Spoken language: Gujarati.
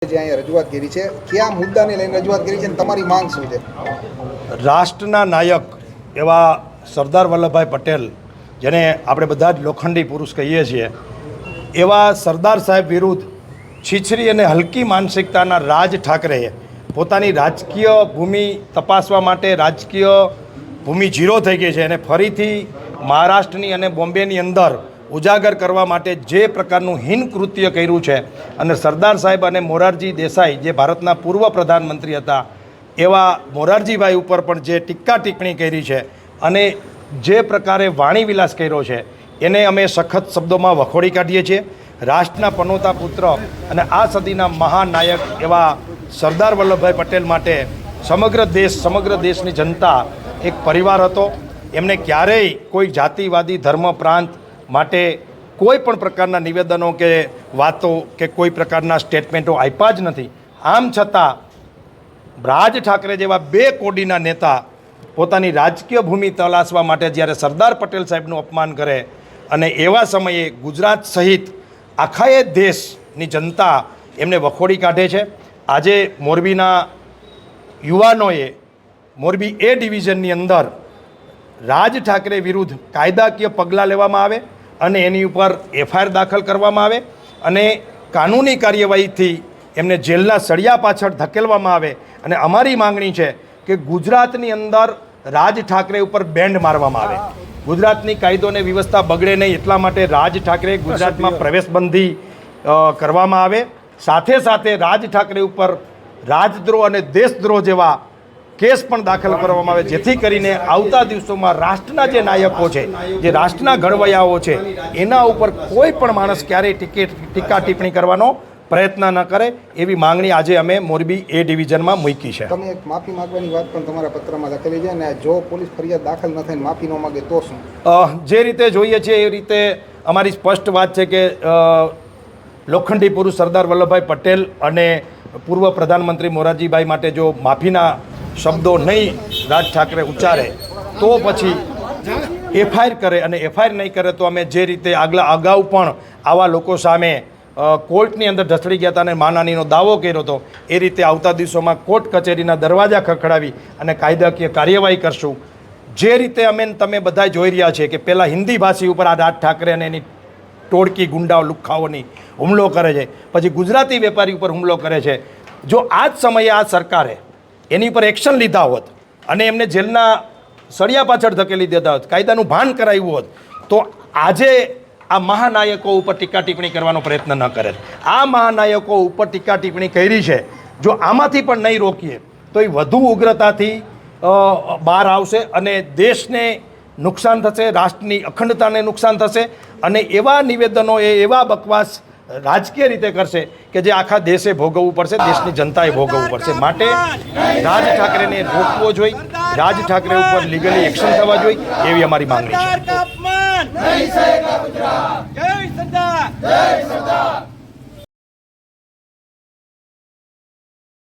જે અહીંયા રજૂઆત કરી છે, કયા મુદ્દાને લઈને રજૂઆત કરી છે અને તમારી માંગ શું છે? રાષ્ટ્રના નાયક એવા સરદાર વલ્લભભાઈ પટેલ, જેને આપણે બધા જ લોખંડી પુરુષ કહીએ છીએ, એવા સરદાર સાહેબ વિરુદ્ધ છીછરી અને હલકી માનસિકતાના રાજ ઠાકરેએ પોતાની રાજકીય ભૂમિ તપાસવા માટે રાજકીય ભૂમિ ઝીરો થઈ ગઈ છે અને ફરીથી મહારાષ્ટ્રની અને બોમ્બેની અંદર ઉજાગર કરવા માટે જે પ્રકારનું હીન કૃત્ય કર્યું છે અને સરદાર સાહેબ અને મોરારજી દેસાઈ, જે ભારતના પૂર્વ પ્રધાનમંત્રી હતા, એવા મોરારજીભાઈ ઉપર પણ જે ટીકા ટિપ્પણી કરી છે અને જે પ્રકારે વાણીવિલાસ કર્યો છે એને અમે સખત શબ્દોમાં વખોડી કાઢીએ છીએ. રાષ્ટ્રના પનોતા પુત્ર અને આ સદીના મહાનાયક એવા સરદાર વલ્લભભાઈ પટેલ માટે સમગ્ર દેશની જનતા એક પરિવાર હતો. એમને ક્યારેય કોઈ જાતિવાદી ધર્મ પ્રાંત માટે કોઈ પણ પ્રકારના નિવેદનો કે વાતો કે કોઈ પ્રકારના સ્ટેટમેન્ટો આપ્યા જ નથી. આમ છતાં રાજ ઠાકરે જેવા બે કોડીના નેતા પોતાની રાજકીય ભૂમિ તલાશવા માટે જ્યારે સરદાર પટેલ સાહેબનું અપમાન કરે અને એવા સમયે ગુજરાત સહિત આખાએ દેશની જનતા એમને વખોડી કાઢે છે. આજે મોરબીના યુવાનોએ મોરબી એ ડિવિઝનની અંદર રાજ ઠાકરે વિરુદ્ધ કાયદાકીય પગલાં લેવામાં આવે અને એની ઉપર એફઆઈઆર દાખલ કરવામાં આવે અને કાનૂની કાર્યવાહીથી એમને જેલના સળિયા પાછળ ધકેલવામાં આવે. અને અમારી માંગણી છે કે ગુજરાતની અંદર રાજ ઠાકરે ઉપર બેન્ડ મારવામાં આવે. ગુજરાતની કાયદો અને વ્યવસ્થા બગડે નહીં એટલા માટે રાજ ઠાકરે ગુજરાતમાં પ્રવેશબંધી કરવામાં આવે. સાથે સાથે રાજ ઠાકરે ઉપર રાજદ્રોહ અને દેશદ્રોહ જેવા કેસ પણ દાખલ કરવામાં આવે, જેથી કરીને આવતા દિવસોમાં રાષ્ટ્રના જે નાયકો છે, જે રાષ્ટ્રના ઘડવૈયાઓ છે, એના ઉપર કોઈ પણ માણસ ક્યારેય ટીકા ટિપ્પણી કરવાનો પ્રયત્ન ન કરે, એવી માંગણી આજે અમે મોરબી એ ડિવિઝનમાં મૂકી છે. તમે એક માફી માંગવાની વાત પણ તમારા પત્રમાં લખેલી છે, અને જો પોલીસ ફરિયાદ દાખલ ન થઈને માફી ન માંગે તો શું? જે રીતે જોઈએ છે એ રીતે અમારી સ્પષ્ટ વાત છે કે લોખંડી પુરુષ સરદાર વલ્લભભાઈ પટેલ અને પૂર્વ પ્રધાનમંત્રી મોરારજીભાઈ માટે જો માફીના શબ્દો નહીં રાજ ઠાકરે ઉચ્ચારે તો પછી એફઆઈઆર કરે, અને એફઆઈઆર નહીં કરે તો અમે જે રીતે અગાઉ પણ આવા લોકો સામે કોર્ટની અંદર ઢસડી ગયા હતા અને માનહાનિનો દાવો કર્યો હતો, એ રીતે આવતા દિવસોમાં કોર્ટ કચેરીના દરવાજા ખખડાવી અને કાયદાકીય કાર્યવાહી કરશું. જે રીતે અમે તમે બધા જોઈ રહ્યા છે કે પહેલાં હિન્દી ભાષી ઉપર આ રાજ ઠાકરે અને એની ટોળકી ગુંડાઓ લુખ્ખાઓની હુમલો કરે છે, પછી ગુજરાતી વેપારી ઉપર હુમલો કરે છે. જો આ જ સમયે આ સરકારે એની ઉપર એક્શન લીધા હોત અને એમને જેલના સળિયા પાછળ ધકેલી દેતા હોત, કાયદાનું ભાન કરાવ્યું હોત, તો આજે આ મહાનાયકો ઉપર ટીકા ટિપ્પણી કરવાનો પ્રયત્ન ન કરે. આ મહાનાયકો ઉપર ટીકા ટિપ્પણી કરી છે, જો આમાંથી પણ નહીં રોકીએ તો એ વધુ ઉગ્રતાથી બહાર આવશે અને દેશને નુકસાન થશે, રાષ્ટ્રની અખંડતાને નુકસાન થશે. અને એવા નિવેદનો એવા બકવાસ રાજકીય રીતે કરશે કે જે આખા દેશે ભોગવવું પડશે, દેશની જનતાએ ભોગવવું પડશે. માટે રાજ ઠાકરેને રોકવો જોઈએ, રાજ ઠાકરે ઉપર લીગલી એક્શન થવા જોઈએ, એવી અમારી માંગણી છે.